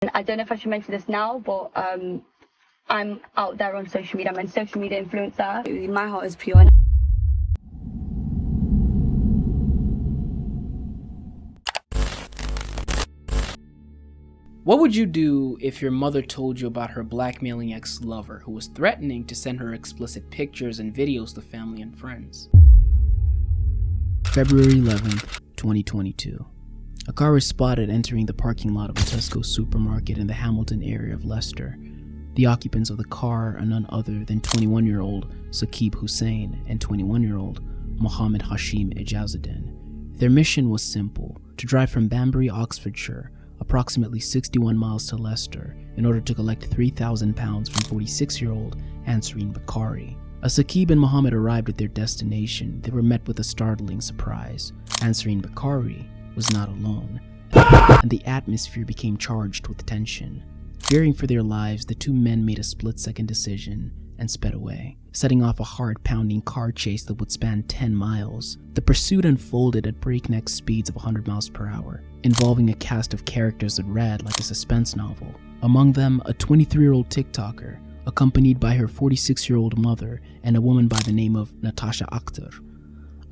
I don't know if I should mention this now, but I'm out there on social media. I'm a social media influencer. My heart is pure. What would you do if your mother told you about her blackmailing ex-lover who was threatening to send her explicit pictures and videos to family and friends? February 11th, 2022. A car is spotted entering the parking lot of a Tesco supermarket in the Hamilton area of Leicester. The occupants of the car are none other than 21-year-old Saqib Hussain and 21-year-old Mohammed Hashim Ejazuddin. Their mission was simple: to drive from Banbury, Oxfordshire, approximately 61 miles to Leicester, in order to collect £3,000 from 46-year-old Ansarine Bukhari. As Saqib and Mohammed arrived at their destination, they were met with a startling surprise. Ansarine Bukhari was not alone, and the atmosphere became charged with tension. Fearing for their lives, the two men made a split-second decision and sped away, setting off a heart-pounding car chase that would span 10 miles. The pursuit unfolded at breakneck speeds of 100 miles per hour, involving a cast of characters that read like a suspense novel. Among them, a 23-year-old TikToker, accompanied by her 46-year-old mother and a woman by the name of Natasha Akhtar.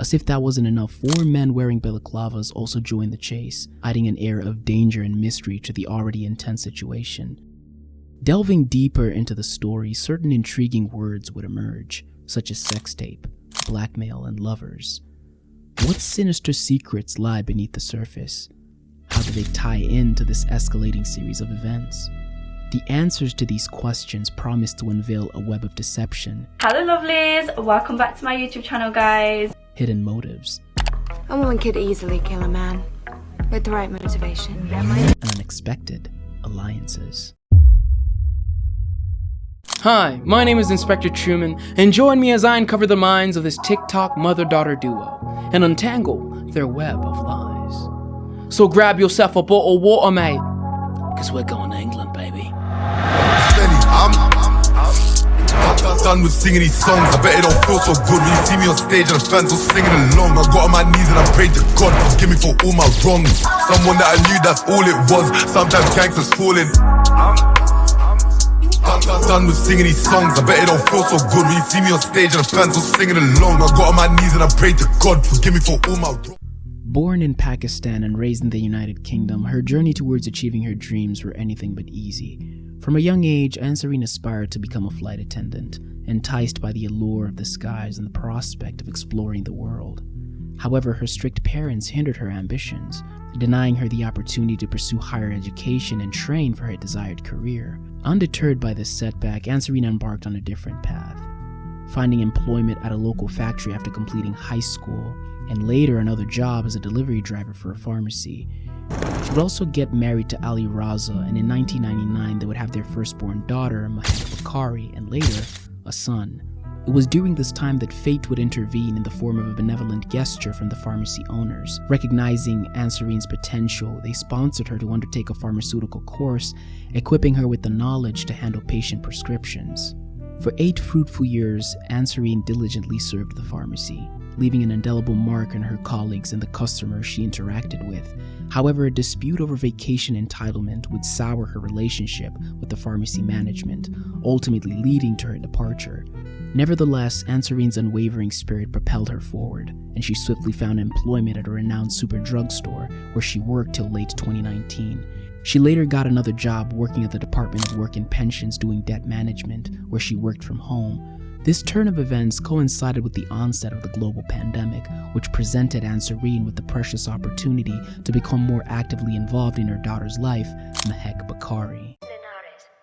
As if that wasn't enough, 4 men wearing balaclavas also joined the chase, adding an air of danger and mystery to the already intense situation. Delving deeper into the story, certain intriguing words would emerge, such as sex tape, blackmail, and lovers. What sinister secrets lie beneath the surface? How do they tie into this escalating series of events? The answers to these questions promise to unveil a web of deception. Hello lovelies, welcome back to my YouTube channel guys. Hidden motives. A woman could easily kill a man with the right motivation. And unexpected alliances. Hi, my name is Inspector Truman, and join me as I uncover the minds of this TikTok mother-daughter duo and untangle their web of lies. So grab yourself a bottle of water, mate, because we're going to England, baby. I'm done with singing these songs. I bet it don't feel so good when you see me on stage and the fans all singing along. I got on my knees and I prayed to God, forgive me for all my wrongs. Someone that I knew, that's all it was. Sometimes gangsters falling. I'm done with singing these songs. I bet it don't feel so good when you see me on stage and the fans all singing along. I got on my knees and I prayed to God, forgive me for all my wrongs. Born in Pakistan and raised in the United Kingdom, her journey towards achieving her dreams were anything but easy. From a young age, Ansarine aspired to become a flight attendant, enticed by the allure of the skies and the prospect of exploring the world. However, her strict parents hindered her ambitions, denying her the opportunity to pursue higher education and train for her desired career. Undeterred by this setback, Ansarine embarked on a different path, finding employment at a local factory after completing high school, and later another job as a delivery driver for a pharmacy. She would also get married to Ali Raza, and in 1999 they would have their firstborn daughter, Mahek Bukhari, and later, a son. It was during this time that fate would intervene in the form of a benevolent gesture from the pharmacy owners. Recognizing Ansarine's potential, they sponsored her to undertake a pharmaceutical course, equipping her with the knowledge to handle patient prescriptions. For 8 fruitful years, Ansarine diligently served the pharmacy, leaving an indelible mark on her colleagues and the customers she interacted with. However, a dispute over vacation entitlement would sour her relationship with the pharmacy management, ultimately leading to her departure. Nevertheless, Ansarine's unwavering spirit propelled her forward, and she swiftly found employment at a renowned super drugstore where she worked till late 2019. She later got another job working at the Department of Work and Pensions doing debt management, where she worked from home. This turn of events coincided with the onset of the global pandemic, which presented Ansarine with the precious opportunity to become more actively involved in her daughter's life, Mahek Bukhari.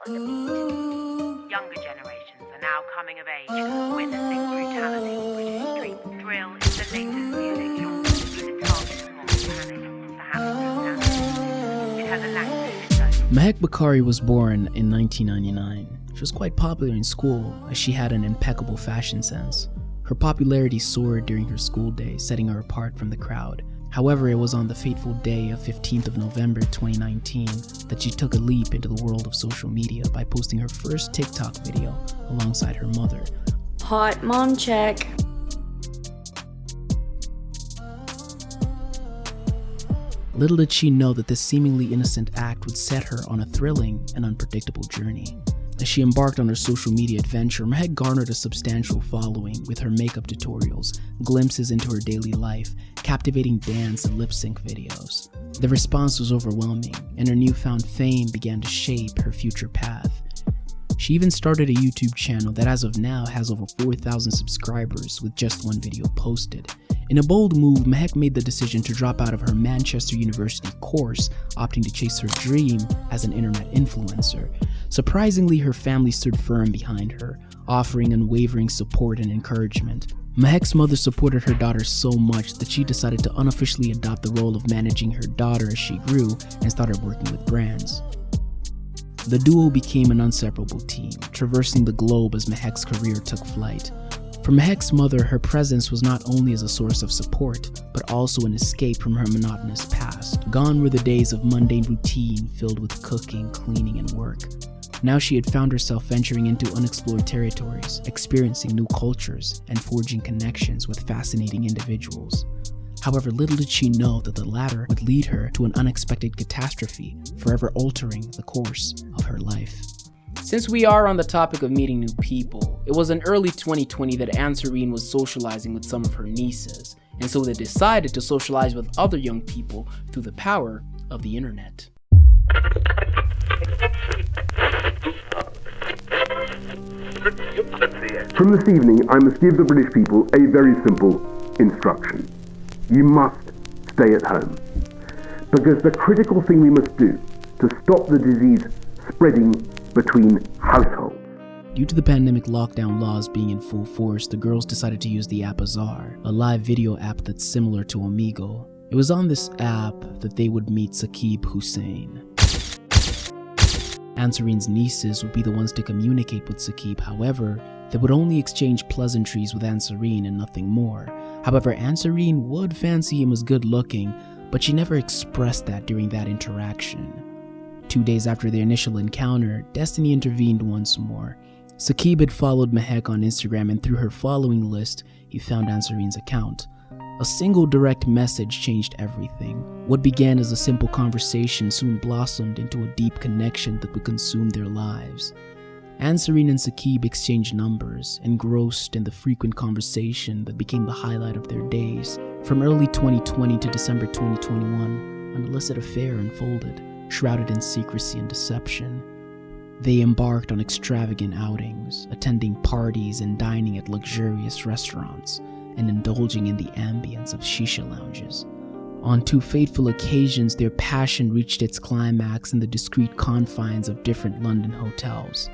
Younger generations are now coming of age, witnessing brutality, British street drill is the latest music genre, the target of modern panic, perhaps brutality. It has a language of its own. Mahek Bukhari was born in 1999. She was quite popular in school as she had an impeccable fashion sense. Her popularity soared during her school days, setting her apart from the crowd. However, it was on the fateful day of 15th of November 2019 that she took a leap into the world of social media by posting her first TikTok video alongside her mother. Hot mom check. Little did she know that this seemingly innocent act would set her on a thrilling and unpredictable journey. As she embarked on her social media adventure, Mahek garnered a substantial following with her makeup tutorials, glimpses into her daily life, captivating dance and lip-sync videos. The response was overwhelming, and her newfound fame began to shape her future path. She even started a YouTube channel that as of now has over 4,000 subscribers with just one video posted. In a bold move, Mahek made the decision to drop out of her Manchester University course, opting to chase her dream as an internet influencer. Surprisingly, her family stood firm behind her, offering unwavering support and encouragement. Mahek's mother supported her daughter so much that she decided to unofficially adopt the role of managing her daughter as she grew and started working with brands. The duo became an inseparable team, traversing the globe as Mahek's career took flight. For Mahek's mother, her presence was not only as a source of support, but also an escape from her monotonous past. Gone were the days of mundane routine filled with cooking, cleaning, and work. Now she had found herself venturing into unexplored territories, experiencing new cultures, and forging connections with fascinating individuals. However, little did she know that the latter would lead her to an unexpected catastrophe, forever altering the course of her life. Since we are on the topic of meeting new people, it was in early 2020 that Ansarine was socializing with some of her nieces, and so they decided to socialize with other young people through the power of the internet. From this evening, I must give the British people a very simple instruction. You must stay at home. Because the critical thing we must do to stop the disease spreading between households. Due to the pandemic lockdown laws being in full force, the girls decided to use the app Azar, a live video app that's similar to Omegle. It was on this app that they would meet Saqib Hussein. Ansarine's nieces would be the ones to communicate with Saqib. However, they would only exchange pleasantries with Ansarine and nothing more. However, Ansarine would fancy him as good looking, but she never expressed that during that interaction. 2 days after their initial encounter, destiny intervened once more. Saqib had followed Mahek on Instagram, and through her following list, he found Ansarine's account. A single direct message changed everything. What began as a simple conversation soon blossomed into a deep connection that would consume their lives. Ansarine and Saqib exchanged numbers, engrossed in the frequent conversation that became the highlight of their days. From early 2020 to December 2021, an illicit affair unfolded, shrouded in secrecy and deception. They embarked on extravagant outings, attending parties and dining at luxurious restaurants, and indulging in the ambience of shisha lounges. On 2 fateful occasions, their passion reached its climax in the discreet confines of different London hotels.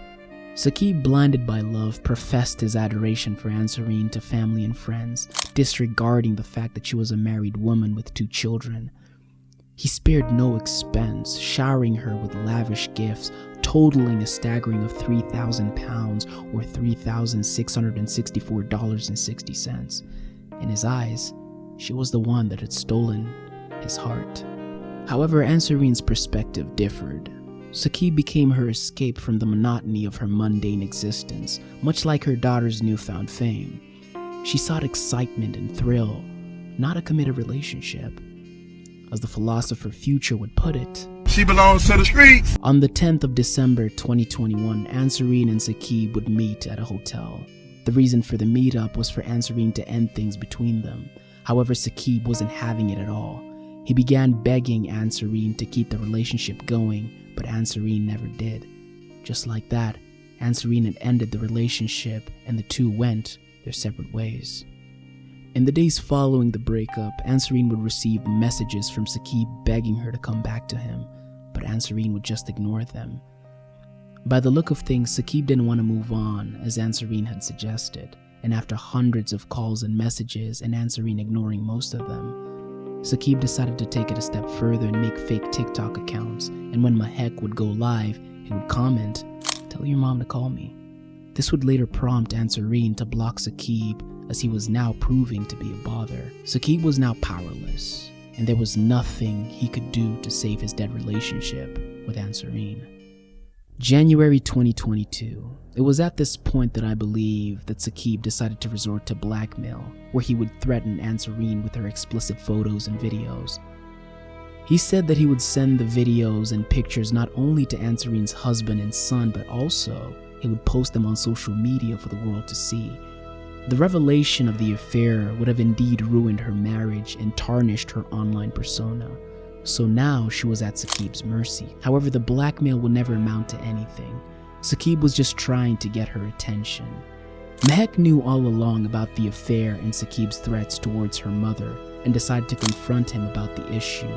Saqib, blinded by love, professed his adoration for Ansarine to family and friends, disregarding the fact that she was a married woman with 2 children. He spared no expense, showering her with lavish gifts, totaling a staggering of £3,000 or $3,664.60. In his eyes, she was the one that had stolen his heart. However, Ansarine's perspective differed. Saqib became her escape from the monotony of her mundane existence, much like her daughter's newfound fame. She sought excitement and thrill, not a committed relationship. As the philosopher Future would put it, She belongs to the streets. on the 10th of December 2021, Ansarine and Saqib would meet at a hotel. The reason for the meetup was for Ansarine to end things between them. However, Saqib wasn't having it at all. He began begging Ansarine to keep the relationship going, but Ansarine never did. Just like that, Ansarine had ended the relationship and the two went their separate ways. In the days following the breakup, Ansarine would receive messages from Saqib begging her to come back to him, but Ansarine would just ignore them. By the look of things, Saqib didn't want to move on, as Ansarine had suggested, and after hundreds of calls and messages and Ansarine ignoring most of them, Saqib decided to take it a step further and make fake TikTok accounts, and when Mahek would go live, he would comment, "Tell your mom to call me." This would later prompt Ansarine to block Saqib, as he was now proving to be a bother. Saqib was now powerless, and there was nothing he could do to save his dead relationship with Ansarine. January 2022. It was at this point that I believe that Saqib decided to resort to blackmail, where he would threaten Ansarine with her explicit photos and videos. He said that he would send the videos and pictures not only to Ansarine's husband and son, but also he would post them on social media for the world to see. The revelation of the affair would have indeed ruined her marriage and tarnished her online persona. So now she was at Saqib's mercy. However, the blackmail would never amount to anything. Saqib was just trying to get her attention. Mahek knew all along about the affair and Saqib's threats towards her mother and decided to confront him about the issue.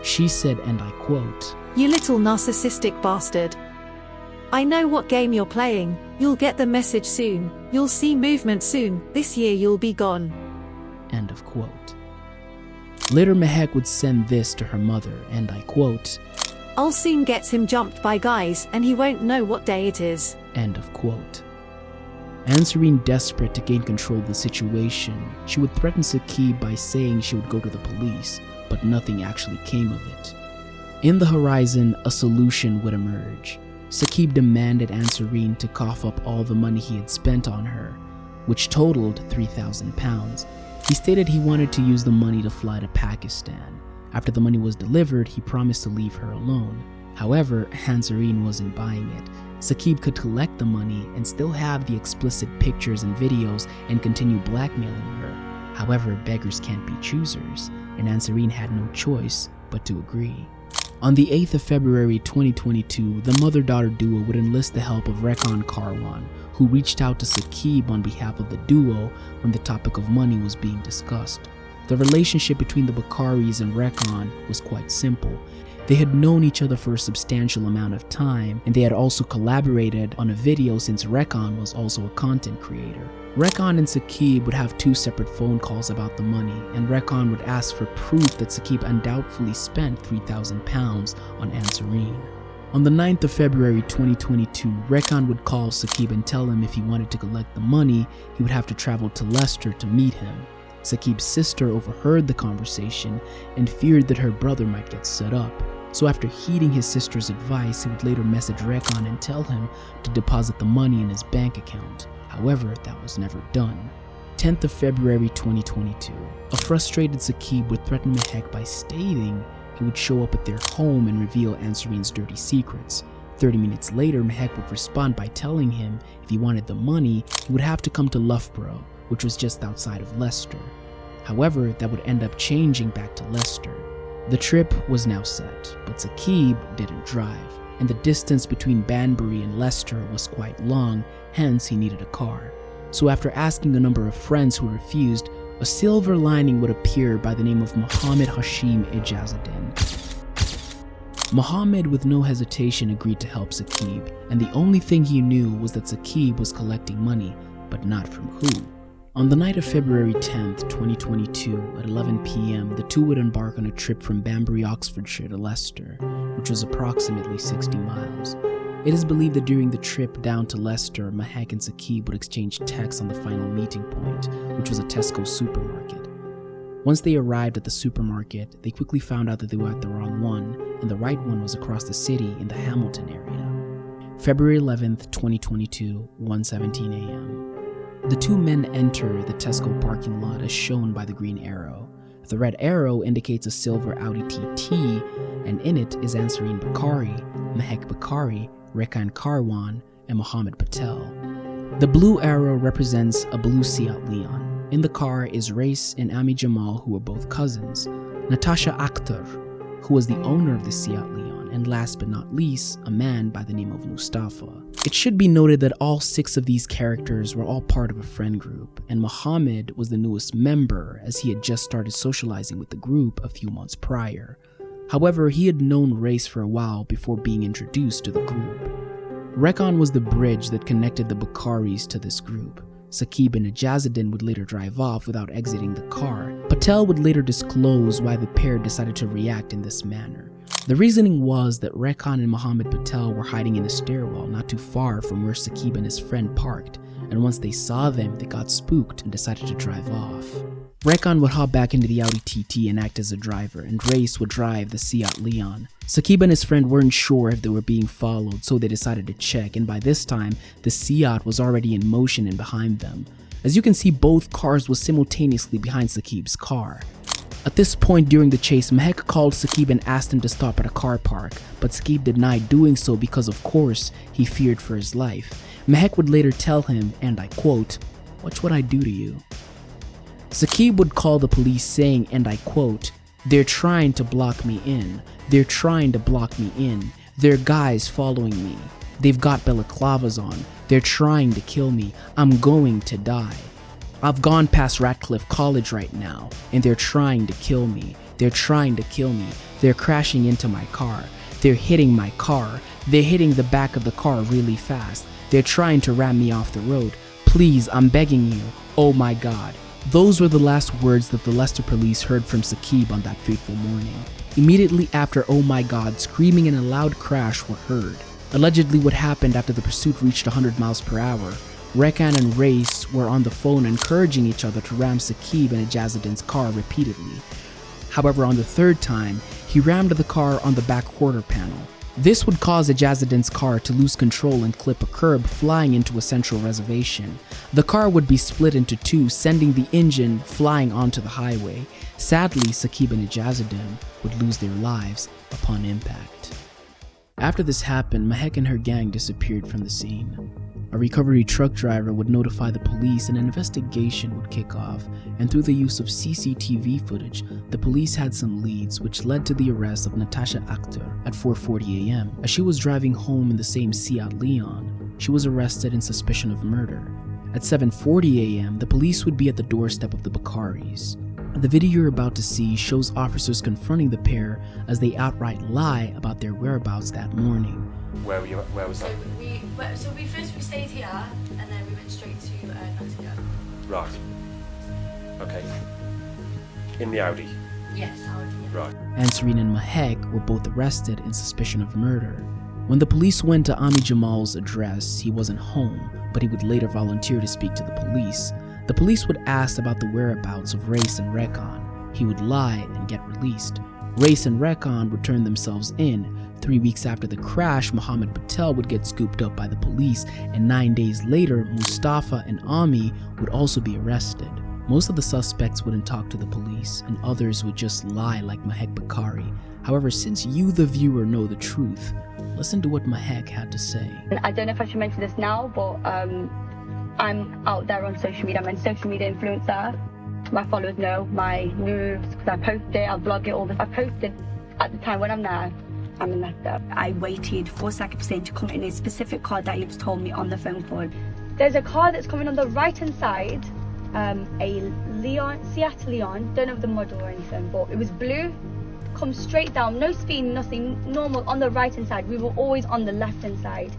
She said, and I quote, "You little narcissistic bastard. I know what game you're playing. You'll get the message soon. You'll see movement soon. This year you'll be gone." End of quote. Later, Mahek would send this to her mother, and I quote, "I'll soon get him jumped by guys and he won't know what day it is." End of quote. Ansarine, desperate to gain control of the situation, she would threaten Saqib by saying she would go to the police, but nothing actually came of it. In the horizon, a solution would emerge. Saqib demanded Ansarine to cough up all the money he had spent on her, which totaled £3,000. He stated he wanted to use the money to fly to Pakistan. After the money was delivered, he promised to leave her alone. However, Ansarine wasn't buying it. Saqib could collect the money and still have the explicit pictures and videos and continue blackmailing her. However, beggars can't be choosers, and Ansarine had no choice but to agree. On the 8th of February 2022, the mother-daughter duo would enlist the help of Rekhan Karwan, who reached out to Saqib on behalf of the duo when the topic of money was being discussed. The relationship between the Bukharis and Rekhan was quite simple. They had known each other for a substantial amount of time, and they had also collaborated on a video since Rekhan was also a content creator. Rekhan and Saqib would have 2 separate phone calls about the money, and Rekhan would ask for proof that Saqib undoubtedly spent £3,000 on Ansarine. On the 9th of February 2022, Rekhan would call Saqib and tell him if he wanted to collect the money, he would have to travel to Leicester to meet him. Saqib's sister overheard the conversation and feared that her brother might get set up. So after heeding his sister's advice, he would later message Rekhan and tell him to deposit the money in his bank account. However, that was never done. 10th of February 2022, a frustrated Saqib would threaten Mahek by stating he would show up at their home and reveal Ansarine's dirty secrets. 30 minutes later, Mahek would respond by telling him if he wanted the money, he would have to come to Loughborough, which was just outside of Leicester. However, that would end up changing back to Leicester. The trip was now set, but Saqib didn't drive, and the distance between Banbury and Leicester was quite long, hence he needed a car. So after asking a number of friends who refused, a silver lining would appear by the name of Mohammed Hashim Ijazuddin. Mohammed, with no hesitation, agreed to help Saqib, and the only thing he knew was that Saqib was collecting money, but not from who. On the night of February 10th, 2022, at 11 p.m., the two would embark on a trip from Banbury, Oxfordshire to Leicester, which was approximately 60 miles. It is believed that during the trip down to Leicester, Mahek and Saqib would exchange texts on the final meeting point, which was a Tesco supermarket. Once they arrived at the supermarket, they quickly found out that they were at the wrong one, and the right one was across the city in the Hamilton area. February 11th, 2022, 1:17 a.m. The two men enter the Tesco parking lot as shown by the green arrow. The red arrow indicates a silver Audi TT, and in it is Ansarine Bukhari, Mahek Bukhari, Rekhan Karwan, and Mohammed Patel. The blue arrow represents a blue Seat Leon. In the car is Race and Ami Jamal, who were both cousins, Natasha Akhtar, who was the owner of the Seat Leon, and last but not least, a man by the name of Mustafa. It should be noted that all 6 of these characters were all part of a friend group, and Mohammed was the newest member as he had just started socializing with the group a few months prior. However, he had known Race for a while before being introduced to the group. Rekhan was the bridge that connected the Bukharis to this group. Saqib and Ijazuddin would later drive off without exiting the car. Patel would later disclose why the pair decided to react in this manner. The reasoning was that Rekhan and Mohammed Patel were hiding in a stairwell not too far from where Saqib and his friend parked, and once they saw them, they got spooked and decided to drive off. Rekhan would hop back into the Audi TT and act as a driver, and Race would drive the Seat Leon. Saqib and his friend weren't sure if they were being followed, so they decided to check, and by this time, the Seat was already in motion and behind them. As you can see, both cars were simultaneously behind Saqib's car. At this point during the chase, Mahek called Saqib and asked him to stop at a car park, but Saqib denied doing so because of course he feared for his life. Mahek would later tell him, and I quote, "What would I do to you?" Saqib would call the police saying, and I quote, "They're trying to block me in. They're trying to block me in. There are guys following me. They've got balaclavas on. They're trying to kill me. I'm going to die. I've gone past Radcliffe College right now, and they're trying to kill me. They're trying to kill me. They're crashing into my car. They're hitting my car. They're hitting the back of the car really fast. They're trying to ram me off the road. Please, I'm begging you. Oh my God." Those were the last words that the Leicester police heard from Saqib on that fateful morning. Immediately after "oh my God," screaming and a loud crash were heard. Allegedly, what happened after the pursuit reached 100 miles per hour, Rekhan and Race were on the phone encouraging each other to ram Saqib and Ajazuddin's car repeatedly. However, on the third time, he rammed the car on the back quarter panel. This would cause Ajazuddin's car to lose control and clip a curb, flying into a central reservation. The car would be split into two, sending the engine flying onto the highway. Sadly, Saqib and Ajazuddin would lose their lives upon impact. After this happened, Mahek and her gang disappeared from the scene. A recovery truck driver would notify the police and an investigation would kick off, and through the use of CCTV footage, the police had some leads which led to the arrest of Natasha Akhtar at 4:40 a.m. As she was driving home in the same Seat Leon, she was arrested in suspicion of murder. At 7:40 a.m., the police would be at the doorstep of the Bukharis. The video you're about to see shows officers confronting the pair as they outright lie about their whereabouts that morning. Where were you? Where was that? So we stayed here and then we went straight to Nottingham. Right. Okay. In the Audi? Yes, Audi. Right. Ansarine and Mahek were both arrested in suspicion of murder. When the police went to Ami Jamal's address, he wasn't home, but he would later volunteer to speak to the police. The police would ask about the whereabouts of Race and Rekhan. He would lie and get released. Race and Rekhan would turn themselves in. 3 weeks after the crash, Mohammed Patel would get scooped up by the police, and 9 days later, Mustafa and Ami would also be arrested. Most of the suspects wouldn't talk to the police, and others would just lie like Mahek Bukhari. However, since you, the viewer, know the truth, listen to what Mahek had to say. I don't know if I should mention this now, but I'm out there on social media. I'm a social media influencer. My followers know my moves because I post it, I vlog it all. I posted at the time when I'm there. I'm in Leicester. I waited for Saqib Hussain to come in a specific car that he told me on the phone call. There's a car that's coming on the right hand side, a Leon, Seat Leon, don't know the model or anything, but it was blue, comes straight down, no speed, nothing, normal on the right hand side. We were always on the left hand side.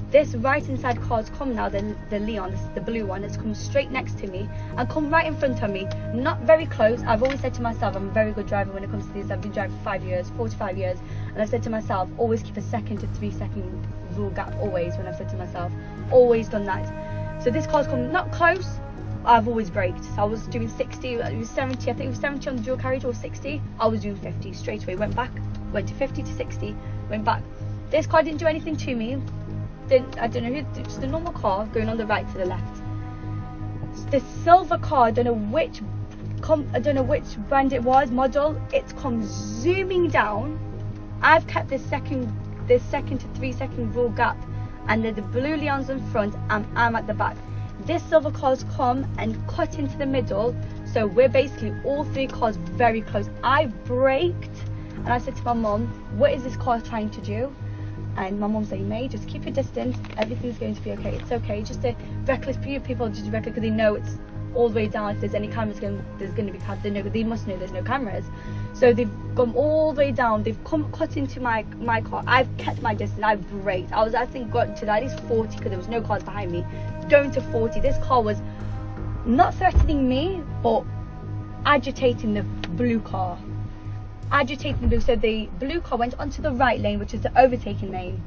This right hand side car's come now, the Leon, this is the blue one, it's come straight next to me and come right in front of me, not very close. I've always said to myself, I'm a very good driver when it comes to these. I've been driving for 5 years, 45 years, and I've said to myself, always keep a 2 to 3 second rule gap, always, when I've said to myself, always done that. So this car's come not close, I've always braked. So I was doing 60, it was 70, I think it was 70 on the dual carriage or 60, I was doing 50 straight away, went back, went to 50 to 60, went back. This car didn't do anything to me. I don't know who, just a normal car going on the right to the left. The silver car, I don't know which brand it was, model, it's come zooming down. I've kept this 2 to 3 second rule gap, and there's the blue Leons in front and I'm at the back. This silver car's come and cut into the middle, so we're basically all 3 cars very close. I braked and I said to my mum, what is this car trying to do? And my mum saying, May, just keep your distance, everything's going to be okay, it's okay. Just a reckless few people, just reckless because they know it's all the way down. If there's any cameras there's going to be cameras, they must know there's no cameras. So they've gone all the way down, they've cut into my car. I've kept my distance, I've braked. I think got to at least 40 because there was no cars behind me. Going to 40, this car was not threatening me, but agitating the blue car. So the blue car went onto the right lane, which is the overtaking lane,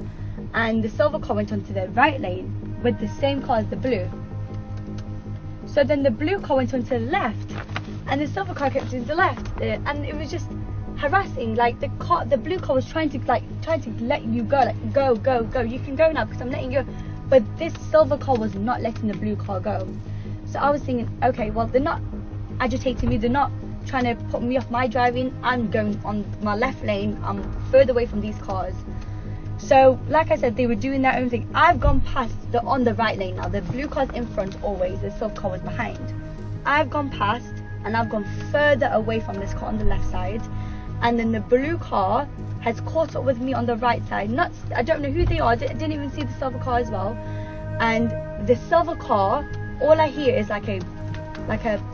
and the silver car went onto the right lane with the same car as the blue. So then the blue car went onto the left and the silver car kept to the left, and it was just harassing. Like the blue car was trying to let you go, like go, you can go now because I'm letting you go. But this silver car was not letting the blue car go. So I was thinking, okay, well, they're not agitating me, they're not trying to put me off my driving. I'm going on my left lane. I'm further away from these cars. So, like I said, they were doing their own thing. I've gone past on the right lane now. The blue car's in front always. The silver car was behind. I've gone past and I've gone further away from this car on the left side. And then the blue car has caught up with me on the right side. I don't know who they are. I didn't even see the silver car as well. And the silver car, all I hear is like a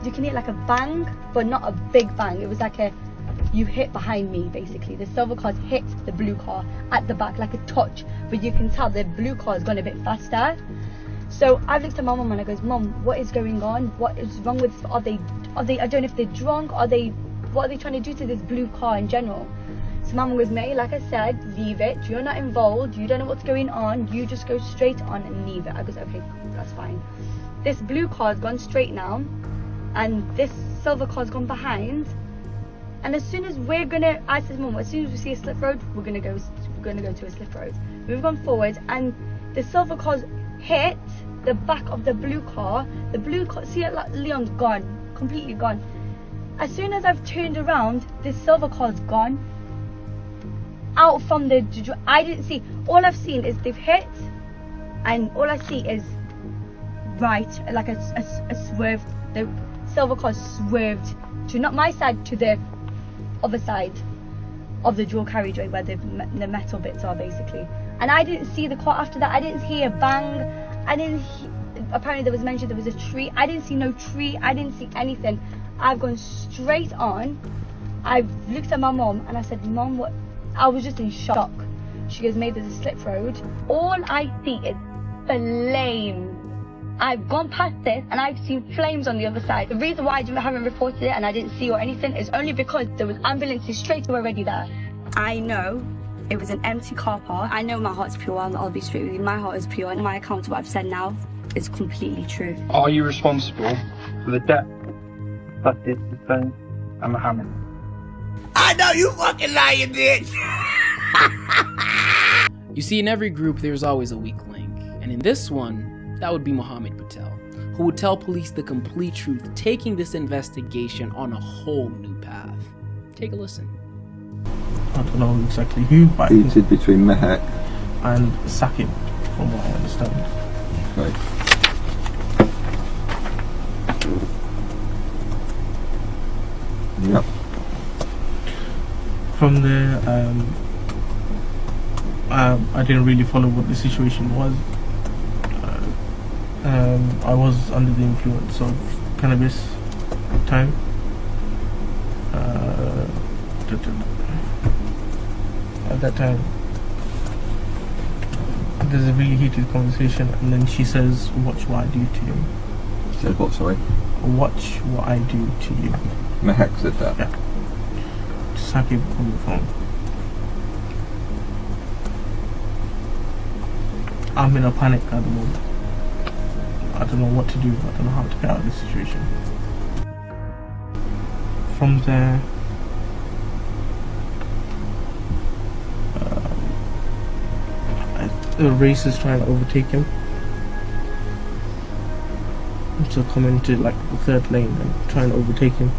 you can hear like a bang, but not a big bang. It was like you hit behind me, basically. The silver car's hit the blue car at the back like a touch, but you can tell the blue car has gone a bit faster. So I've looked at my mum and I goes, Mum, what is going on? What is wrong with, are they, I don't know if they're drunk, what are they trying to do to this blue car in general? So my mum goes, May, like I said, leave it. You're not involved. You don't know what's going on. You just go straight on and leave it. I goes, okay, that's fine. This blue car's gone straight now, and this silver car's gone behind. And as soon as I said, Mum, as soon as we see a slip road, we're gonna go to a slip road. We've gone forward, and the silver car's hit the back of the blue car. The blue car, see it, like Leon's gone, completely gone. As soon as I've turned around, this silver car's gone. Out from I didn't see. All I've seen is they've hit, and all I see is right, like a swerve. The silver car swerved to not my side, to the other side of the dual carriageway where the metal bits are, basically. And I didn't see the car after that. I didn't hear a bang. Apparently there was mention there was a tree. I didn't see no tree. I didn't see anything. I've gone straight on. I've looked at my mum and I said, Mum, what? I was just in shock. She goes, May, there's a slip road. All I see is flames. I've gone past this and I've seen flames on the other side. The reason why I haven't reported it and I didn't see or anything is only because there was ambulances straight already there. I know it was an empty car park. I know my heart's pure. I'll be straight with you. My heart is pure, and my account of what I've said now is completely true. Are you responsible for the death that is Ben and Mohammed? I know you fucking lying, bitch! You see, in every group, there's always a weak link. And in this one, that would be Mohammed Patel, who would tell police the complete truth, taking this investigation on a whole new path. Take a listen. I don't know exactly who, but seated between Mahek and Sakib, from what I understand. Okay. Yep. From there, I didn't really follow what the situation was. I was under the influence of cannabis at the time. At that time, there's a really heated conversation, and then she says, "Watch what I do to you." She said what, sorry? Watch what I do to you. Mahek said that? Yeah. Sakib on the phone. I'm in a panic at the moment. I don't know what to do. I don't know how to get out of this situation. From there, the racers trying to overtake him. So come into like the third lane and try and overtake him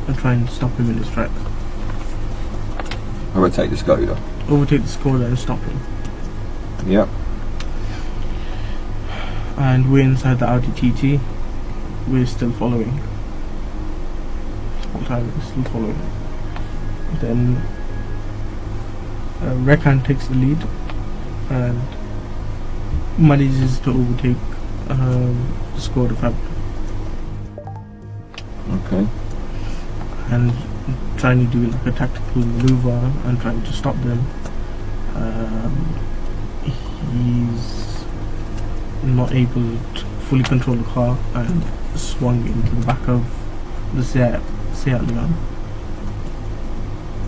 and try and stop him in his tracks. Overtake the Skoda? Overtake the Skoda and stop him. Yep. And we're inside the Audi TT. We're still following. The whole time we're still following. Then Rekan takes the lead and manages to overtake the Skoda Fabric. Okay. And trying to do like a tactical maneuver and trying to stop them. He's not able to fully control the car and swung into the back of the Seat Leon.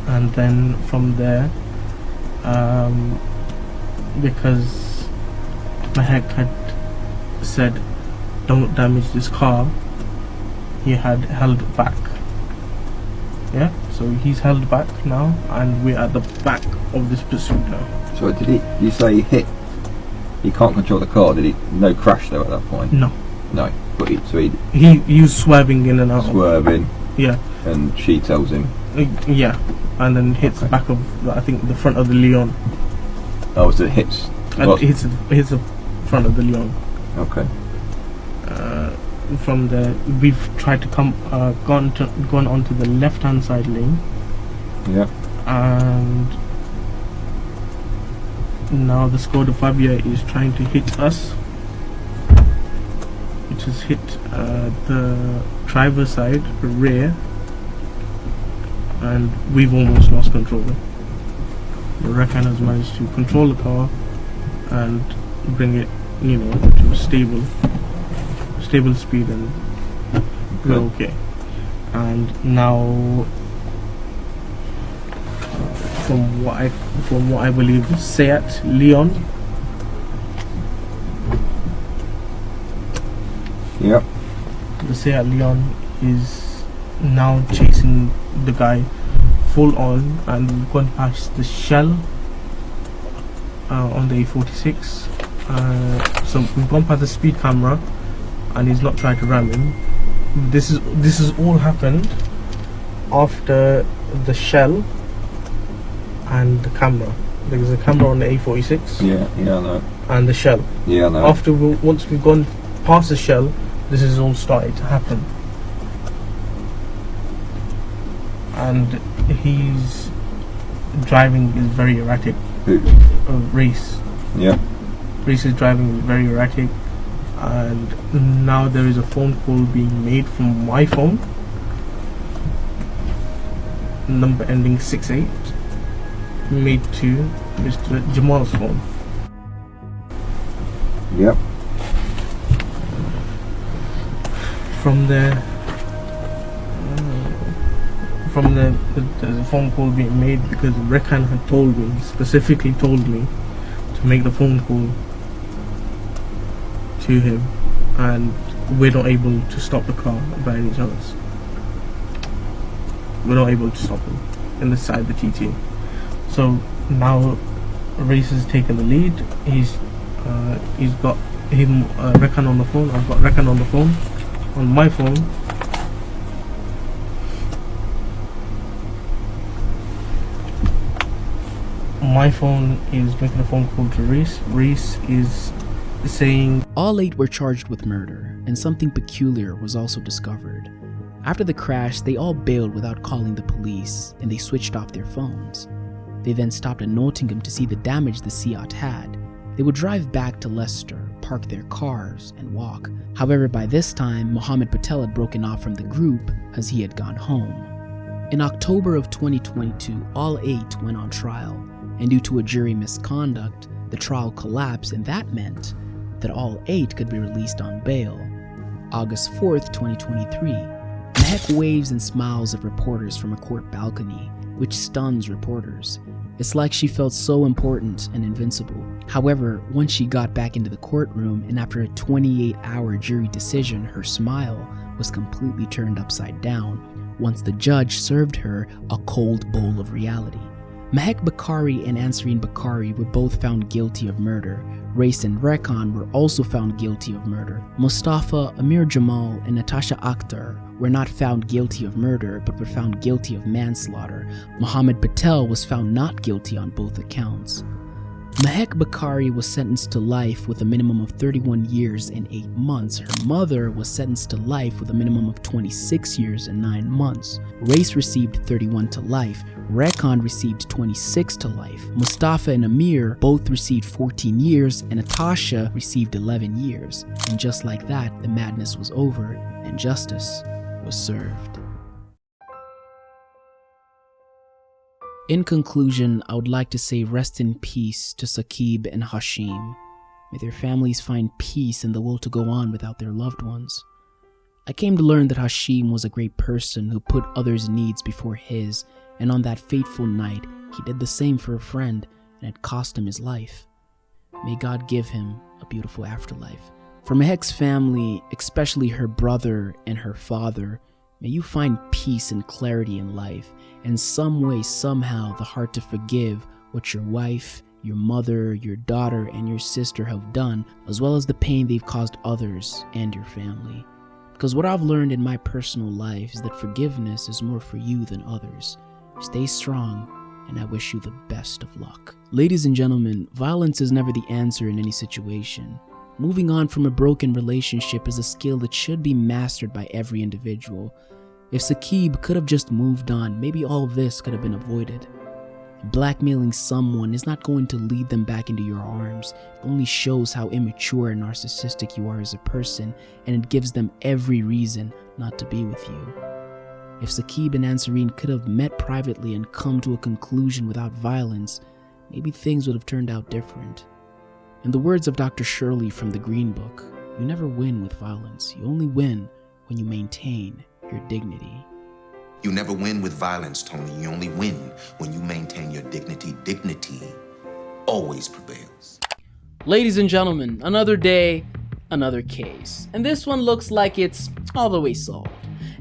And then from there, because Mahek had said don't damage this car, he had held back. Yeah, so he's held back now and we're at the back of this pursuit now. So you say he hit? He can't control the car, did he? No crash though at that point? No. No, but he was swerving in and out. Swerving. Yeah. And she tells him. Yeah, and then hits the back of, I think, the front of the Leon. Oh, so it hits. And hits the front of the Leon. Okay. From there, we've tried to gone onto the left-hand side lane. Yeah. And now the Skoda Fabia is trying to hit us, which has hit the driver's side rear, and we've almost lost control. The Rekan has managed to control the car and bring it, to a stable speed, and we're okay. And now, from what I believe, Seat Leon. Yep. The Seat Leon is now chasing the guy full on, and we've gone past the shell on the A46. So we've gone past the speed camera, and he's not tried to ram him. This has all happened after the shell and the camera. There's a camera on the A46. Yeah, I know. And the shell. Yeah, I know. Once we've gone past the shell, this has all started to happen. And he's driving is very erratic. Who? Reese. Yeah. Reese is driving very erratic, and now there is a phone call being made from my phone, number ending 68, made to Mr. Jamal's phone. Yep. From there, there's a phone call being made because Rekan had specifically told me to make the phone call to him, and we're not able to stop the car by any chance. We're not able to stop him inside the TT. So now Reese has taken the lead. He's got him Rekan on the phone. I've got Rekan on the phone, on my phone. My phone is making a phone call to Reese. Reese is saying all 8 were charged with murder, and something peculiar was also discovered. After the crash, they all bailed without calling the police, and they switched off their phones. They then stopped at Nottingham to see the damage the Seat had. They would drive back to Leicester, park their cars, and walk. However, by this time, Mohammed Patel had broken off from the group as he had gone home. In October of 2022, all 8 went on trial, and due to a jury misconduct, the trial collapsed, and that meant that all 8 could be released on bail. August 4th, 2023, Mahek waves and smiles at reporters from a court balcony, which stuns reporters. It's like she felt so important and invincible. However, once she got back into the courtroom and after a 28-hour jury decision, her smile was completely turned upside down once the judge served her a cold bowl of reality. Mahek Bukhari and Ansarine Bukhari were both found guilty of murder. Reis and Rekan were also found guilty of murder. Mustafa, Amir Jamal, and Natasha Akhtar were not found guilty of murder, but were found guilty of manslaughter. Mohammed Patel was found not guilty on both accounts. Mahek Bukhari was sentenced to life with a minimum of 31 years and 8 months. Her mother was sentenced to life with a minimum of 26 years and 9 months. Reis received 31 to life. Rekan received 26 to life. Mustafa and Amir both received 14 years, and Natasha received 11 years. And just like that, the madness was over and justice was served. In conclusion, I would like to say rest in peace to Saqib and Hashim. May their families find peace and the will to go on without their loved ones. I came to learn that Hashim was a great person who put others' needs before his, and on that fateful night, he did the same for a friend, and it cost him his life. May God give him a beautiful afterlife. For Mahek's family, especially her brother and her father, may you find peace and clarity in life, and some way, somehow, the heart to forgive what your wife, your mother, your daughter, and your sister have done, as well as the pain they've caused others and your family. Because what I've learned in my personal life is that forgiveness is more for you than others. Stay strong, and I wish you the best of luck. Ladies and gentlemen, violence is never the answer in any situation. Moving on from a broken relationship is a skill that should be mastered by every individual. If Saqib could have just moved on, maybe all this could have been avoided. Blackmailing someone is not going to lead them back into your arms. It only shows how immature and narcissistic you are as a person, and it gives them every reason not to be with you. If Saqib and Ansarine could have met privately and come to a conclusion without violence, maybe things would have turned out different. In the words of Dr. Shirley from the Green Book, you never win with violence. You only win when you maintain your dignity. You never win with violence, Tony. You only win when you maintain your dignity. Dignity always prevails. Ladies and gentlemen, another day, another case. And this one looks like it's all the way solved.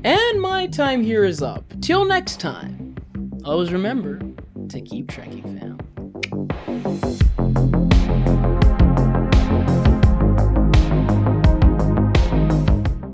And my time here is up. Till next time, always remember to keep trekking fast.